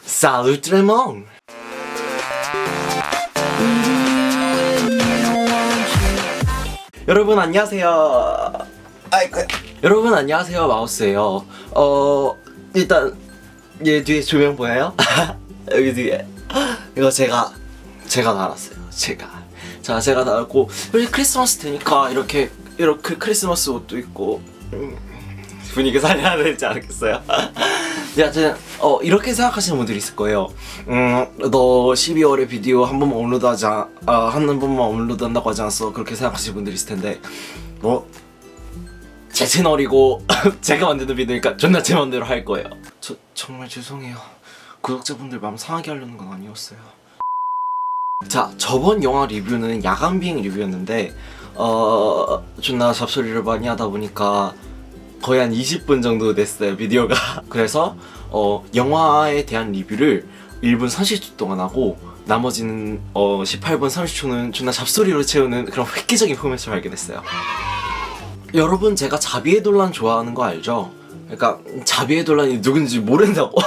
Salut tout le monde! 여러분 안녕하세요. 아이고. 여러분 안녕하세요. 마우스예요. 일단 얘 뒤에 조명 보여요? 여기 뒤에 이거 제가 달았어요. 제가 달았고, 요즘 크리스마스 되니까 이렇게 크리스마스 옷도 입고 분위기 살려야 되지 않겠어요? 여하튼 이렇게 생각하시는 분들이 있을 거예요. 너 12월에 비디오 한 번만 업로드한다고 하지 않았어? 그렇게 생각하시는 분들이 있을 텐데, 제 채널이고 제가 만드는 비디오니까 존나 제 맘대로 할 거예요. 정말 죄송해요. 구독자분들 마음 상하게 하려는 건 아니었어요. 자, 저번 영화 리뷰는 야간 비행 리뷰였는데 존나 잡소리를 많이 하다 보니까 거의 한 20분 정도 됐어요, 비디오가. 그래서 영화에 대한 리뷰를 1분 30초 동안 하고 나머지는 18분 30초는 존나 잡소리로 채우는 그런 획기적인 포맷을 발견했어요. 여러분, 제가 자비의 논란 좋아하는 거 알죠? 그러니까 자비의 논란이 누군지 모른다고.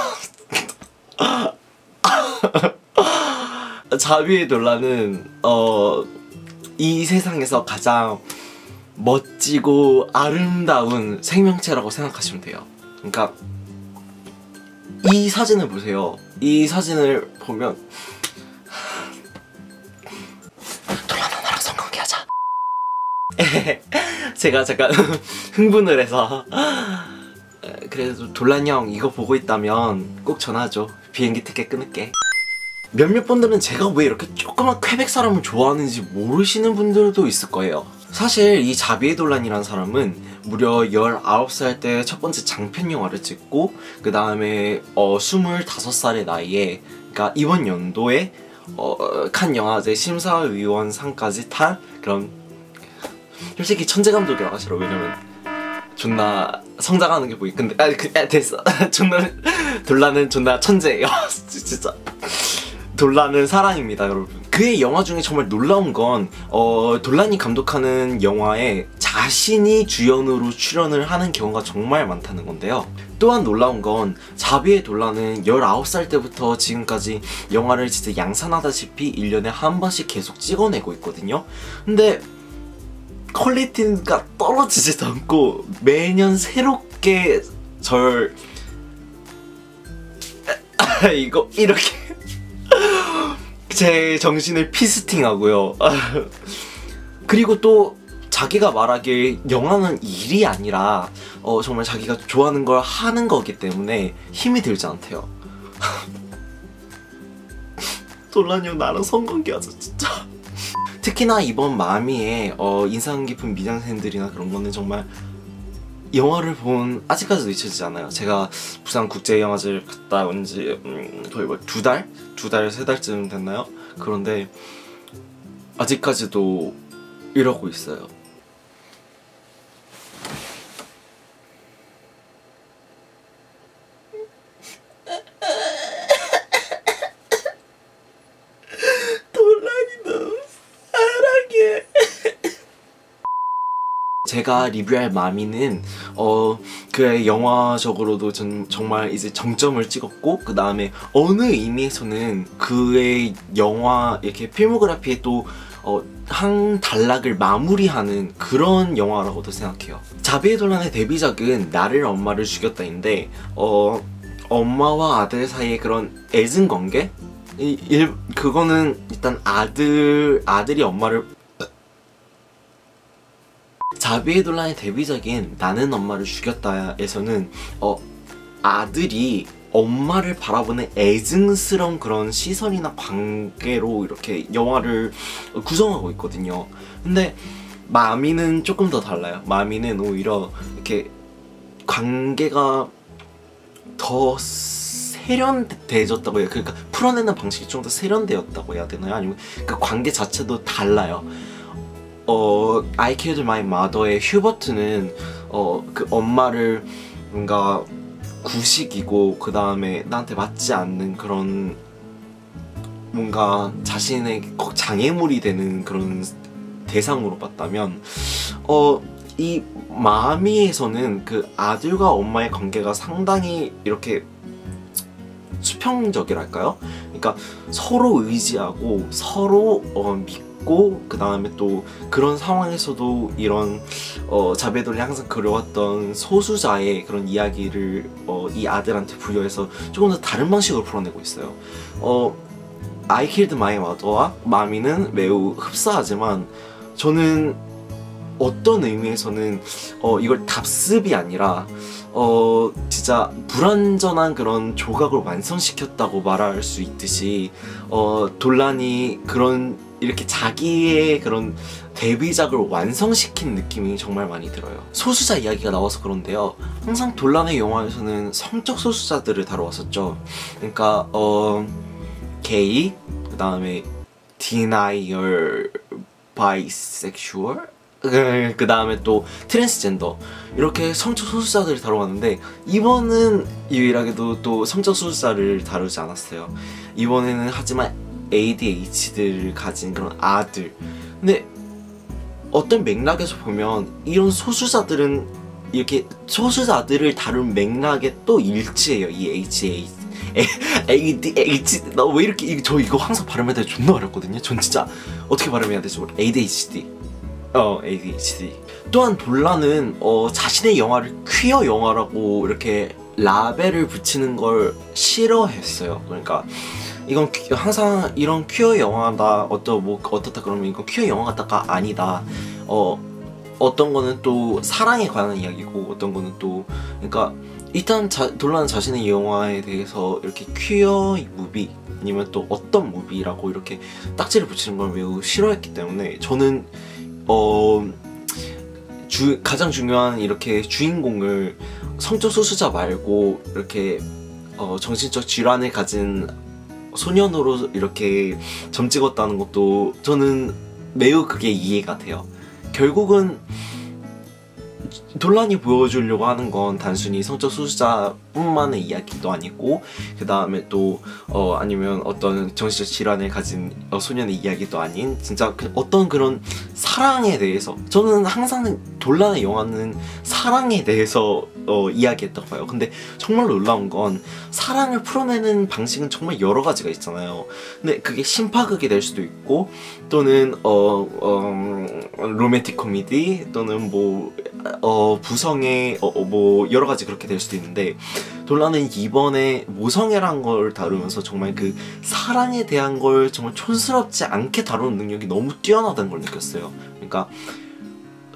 자비의 논란은 이 세상에서 가장 멋지고 아름다운 생명체라고 생각하시면 돼요. 그러니까 이 사진을 보세요. 이 사진을 보면 논란 하나로 성공케 하자. 제가 잠깐 흥분을 해서. 그래도 논란 형 이거 보고 있다면 꼭 전화줘. 비행기 티켓 끊을게. 몇몇 분들은 제가 왜 이렇게 조그만 퀘벡 사람을 좋아하는지 모르시는 분들도 있을 거예요. 사실 이 자비의 논란이라는 사람은 무려 19살 때 첫 번째 장편 영화를 찍고, 그 다음에 25살의 나이에, 그러니까 이번 연도에 칸 영화제 심사위원상까지 탄 그런, 솔직히 천재 감독이라고 하시라. 왜냐면 존나 성장하는 게 보이. 근데 됐어. 존나 논란은 존나 천재예요. 진짜 논란은 사랑입니다, 여러분. 그의 영화 중에 정말 놀라운 건 논란이 감독하는 영화에 자신이 주연으로 출연을 하는 경우가 정말 많다는 건데요. 또한 놀라운 건 자비의 논란은 19살 때부터 지금까지 영화를 진짜 양산하다시피 1년에 한 번씩 계속 찍어내고 있거든요. 근데 퀄리티가 떨어지지도 않고 매년 새롭게 이거 이렇게 제 정신을 피스팅하고요. 그리고 또 자기가 말하길 영화는 일이 아니라 정말 자기가 좋아하는 걸 하는 거기 때문에 힘이 들지 않대요. 논란이 형 나랑 성관계 하자 진짜. 특히나 이번 마미의 인상 깊은 미장센들이나 그런 거는 정말 영화를 본 아직까지도 잊혀지지 않아요. 제가 부산 국제영화제를 갔다 온 지 거의 두 달? 3달쯤 됐나요? 그런데 아직까지도 이러고 있어요. 제가 리뷰할 마미는 그의 영화적으로도 정말 이제 정점을 찍었고, 그 다음에 어느 의미에서는 그의 영화 이렇게 필모그래피에 또 한 단락을 마무리하는 그런 영화라고도 생각해요. 자비의 논란의 데뷔작은 나를 엄마를 죽였다인데 엄마와 아들 사이의 그런 애증 관계? 그거는 일단 아들이 엄마를, 자비의 논란의 데뷔작인 나는 엄마를 죽였다에서는 아들이 엄마를 바라보는 애증스러운 그런 시선이나 관계로 이렇게 영화를 구성하고 있거든요. 근데 마미는 조금 더 달라요. 마미는 오히려 이렇게 관계가 더 세련돼졌다고 해요. 그러니까 풀어내는 방식이 좀 더 세련되었다고 해야 되나요? 아니면 그 관계 자체도 달라요. I Killed My Mother의 휴버트는 그 엄마를 뭔가 구식이고, 그 다음에 나한테 맞지 않는 그런 뭔가 자신의 장애물이 되는 그런 대상으로 봤다면, 이 마미에서는 그 아들과 엄마의 관계가 상당히 이렇게 수평적이랄까요? 그러니까 서로 의지하고 서로 믿고, 그 다음에 또 그런 상황에서도 이런 자베돌이 항상 그려왔던 소수자의 그런 이야기를 이 아들한테 부여해서 조금 더 다른 방식으로 풀어내고 있어요. I Killed My Mother와 마미는 매우 흡사하지만 저는 어떤 의미에서는 이걸 답습이 아니라 진짜 불완전한 그런 조각을 완성시켰다고 말할 수 있듯이 돌란이 그런 이렇게 자기의 그런 데뷔작을 완성시킨 느낌이 정말 많이 들어요. 소수자 이야기가 나와서 그런데요, 항상 돌란의 영화에서는 성적 소수자들을 다뤄왔었죠. 그러니까 게이, 그 다음에 denial bisexual, 그 다음에 또 트랜스젠더, 이렇게 성적 소수자들을 다뤄왔는데 이번은 유일하게도 또 성적 소수자를 다루지 않았어요. 이번에는 하지만 ADHD를 가진 그런 아들. 근데 어떤 맥락에서 보면 이런 소수자들은 이렇게 소수자들을 다룬 맥락에 또 일치해요. 이 ADHD, 나 왜 이렇게 저 이거 항상 발음해야 돼 존나 어렵거든요. 전 진짜 어떻게 발음해야 될지 모르겠어요. ADHD. 또한 돌란은 자신의 영화를 퀴어 영화라고 이렇게 라벨을 붙이는 걸 싫어했어요. 그러니까 이건 항상 이런 퀴어 영화다, 어떻다 그러면 이건 퀴어 영화 같다가 아니다. 어떤 거는 또 사랑에 관한 이야기고, 어떤 거는 또, 그러니까 일단 돌란은 자신의 영화에 대해서 이렇게 퀴어 무비 아니면 또 어떤 무비라고 이렇게 딱지를 붙이는 걸 매우 싫어했기 때문에 저는 가장 중요한 이렇게 주인공을 성적 소수자 말고 이렇게 정신적 질환을 가진 소년으로 이렇게 점 찍었다는 것도 저는 매우 그게 이해가 돼요. 결국은 돌란이 보여주려고 하는 건 단순히 성적 소수자뿐만의 이야기도 아니고, 그 다음에 또 아니면 어떤 정신적 질환을 가진 소년의 이야기도 아닌 진짜 어떤 그런 사랑에 대해서, 저는 항상 돌란의 영화는 사랑에 대해서 이야기했다고 봐요. 근데 정말 놀라운 건 사랑을 풀어내는 방식은 정말 여러 가지가 있잖아요. 근데 그게 심파극이 될 수도 있고, 또는 로맨틱 코미디, 또는 뭐 부성애, 뭐 여러 가지 그렇게 될 수도 있는데, 돌란은 이번에 모성애란 걸 다루면서 정말 그 사랑에 대한 걸 정말 촌스럽지 않게 다루는 능력이 너무 뛰어나다는 걸 느꼈어요. 그러니까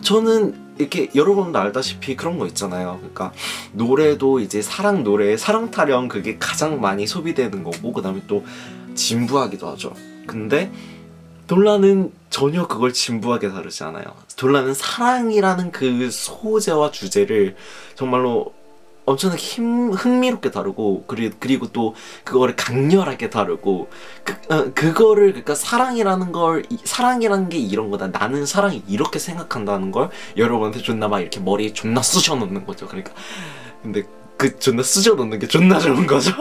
저는 이렇게 여러분도 알다시피 그런 거 있잖아요. 그러니까 노래도 이제 사랑 노래, 사랑 타령, 그게 가장 많이 소비되는 거고, 그 다음에 또 진부하기도 하죠. 근데 돌란은 전혀 그걸 진부하게 다루지 않아요. 돌란은 사랑이라는 그 소재와 주제를 정말로 엄청나게 흥미롭게 다루고, 그리고 또 그거를 강렬하게 다루고, 그거를, 그러니까 사랑이라는 게 이런 거다, 나는 사랑이 이렇게 생각한다는 걸 여러분한테 존나 막 이렇게 머리에 존나 쑤셔 놓는 거죠. 그러니까 근데 그 존나 쑤셔 놓는 게 존나 좋은 거죠.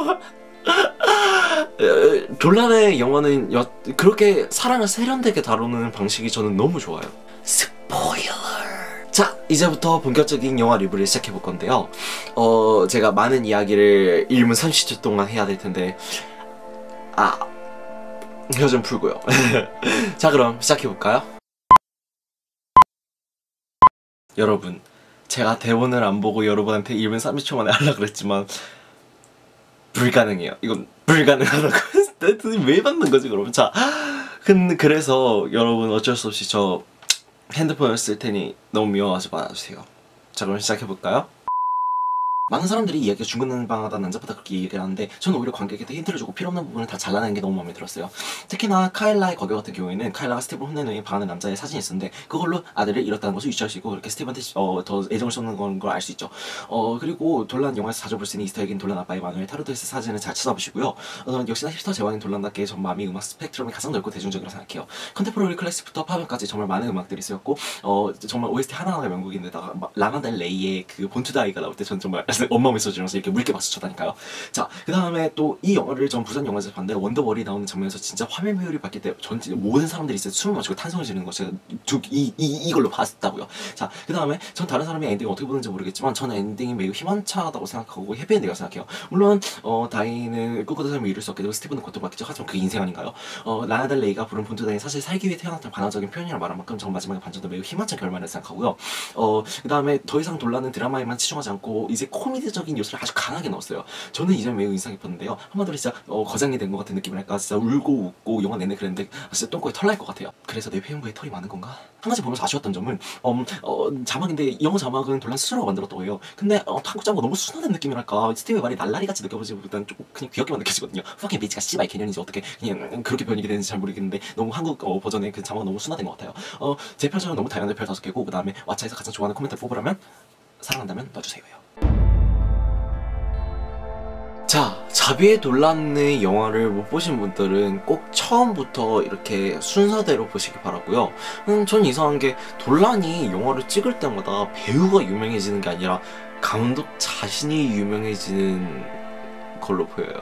돌란의 영화는 그렇게 사랑을 세련되게 다루는 방식이 저는 너무 좋아요. 스포일러. 자, 이제부터 본격적인 영화 리뷰를 시작해볼 건데요. 제가 많은 이야기를 1분 30초 동안 해야 될 텐데, 혀 좀 풀고요. 자, 그럼 시작해볼까요? 여러분, 제가 대본을 안 보고 여러분한테 1분 30초 만에 하려고 그랬지만 불가능해요. 이건 불가능하다고. 왜 받는 거지 그러면? 자, 그래서 여러분 어쩔 수 없이 저 핸드폰을 쓸 테니 너무 미워하지 말아주세요. 자, 그럼 시작해볼까요? 많은 사람들이 이야기가 중구난방하다 난잡하다 그렇게 얘기를 하는데, 저는 오히려 관객한테 힌트를 주고 필요없는 부분을 다 잘라내는 게 너무 마음에 들었어요. 특히나 카일라의 거격 같은 경우에는 카일라가 스티븐 혼내는 방하는 남자의 사진이 있었는데 그걸로 아들을 잃었다는 것을 유추할 수 있고, 그렇게 스티븐한테 더 애정을 쏟는 걸 알 수 있죠. 그리고 돌란 영화에서 자주 볼 수 있는 이스터에그인 돌란 아빠의 마누엘 타르토에스 사진을 잘 찾아보시고요. 역시나 힙스터 제왕인 돌란답게 전 마미 음악 스펙트럼이 가장 넓고 대중적이라고 생각해요. 컨템포러리 클래식부터 팝음까지 정말 많은 음악들이 쓰였고, 정말 OST 하나하나가 명곡인데다가 라나델 레이의 그 본투다이가 나올 때 전 정말 엄마 메시지라서 이렇게 물개 박수 쳐다니까요. 자, 그 다음에 또 이 영화를 전 부산 영화제에서 봤는데 원더월이 나오는 장면에서 진짜 화면 배열이 바뀔 때 전 진짜 모든 사람들이 진짜 숨을 마시고 탄성을 지르는 거 제가 이걸로 봤다고요. 자, 그 다음에 전 다른 사람이 엔딩을 어떻게 보는지 모르겠지만 저는 엔딩이 매우 희망차다고 생각하고 해피엔딩이라고 생각해요. 물론 다이는 꿈꾸던 삶을 이룰 수 없게 되고 스티븐은 고통받겠죠. 하지만 그게 인생 아닌가요? 라나델레이가 부른 본토다이 사실 살기 위해 태어났던 반항적인 표현이라 말한 만큼 전 마지막에 반전도 매우 희망찬 결말을 생각하고요. 그 다음에 더 이상 논란은 드라마에만 치중하지 않고 이제 코미디적인 요소를 아주 강하게 넣었어요. 저는 이 점 매우 인상 깊었는데요. 한마디로 진짜 거장이 된 것 같은 느낌이랄까. 진짜 울고 웃고 영화 내내 그랬는데 진짜 똥꼬에 털 날 것 같아요. 그래서 내 회원부에 털이 많은 건가? 한 가지 보면서 아쉬웠던 점은 자막인데 영어 자막은 돌란 스스로가 만들었다고 해요. 근데 한국 자막 너무 순화된 느낌이랄까. 스티브의 말이 날라리같이 느껴보지고 일단 조금 그냥 귀엽게만 느껴지거든요. fucking bitch가 씨발 개년인지 어떻게 그냥 그렇게 번역이 되는지 잘 모르겠는데 너무 한국 버전의 그 자막은 너무 순화된 것 같아요. 제 편차는 너무 다양한데 별 5개고 그 다음에 왓챠에서 가장 좋아하는 코멘트를 뽑으라면 사랑한다면 놔주세요요. 자, 자비의 논란의 영화를 못 보신 분들은 꼭 처음부터 이렇게 순서대로 보시기 바라고요. 전 이상한 게 논란이 영화를 찍을 때마다 배우가 유명해지는 게 아니라 감독 자신이 유명해지는 걸로 보여요.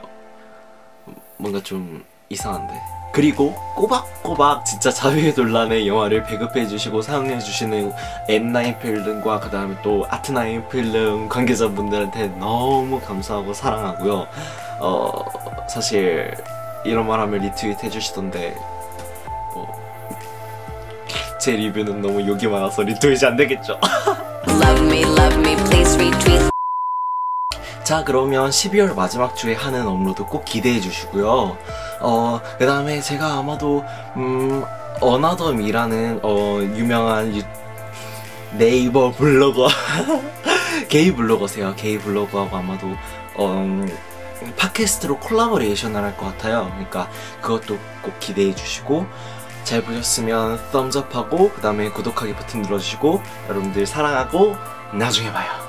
뭔가 좀 이상한데? 그리고 꼬박꼬박 진짜 자비의 논란의 영화를 배급해주시고 사용해주시는 M9 필름과 그 다음에 또 아트9 필름 관계자분들한테 너무 감사하고 사랑하고요. 사실 이런 말 하면 리트윗 해주시던데 제 리뷰는 너무 욕이 많아서 리트윗이 안 되겠죠. love me, please retweet. 자, 그러면 12월 마지막 주에 하는 업로드 꼭 기대해 주시고요. 그 다음에 제가 아마도 어나더미라는 유명한 네이버 블로거 게이 블로거세요. 게이 블로거하고 아마도 팟캐스트로 콜라보레이션을 할 것 같아요. 그러니까 그것도 꼭 기대해 주시고, 잘 보셨으면 썸즈업하고 그 다음에 구독하기 버튼 눌러주시고 여러분들 사랑하고 나중에 봐요.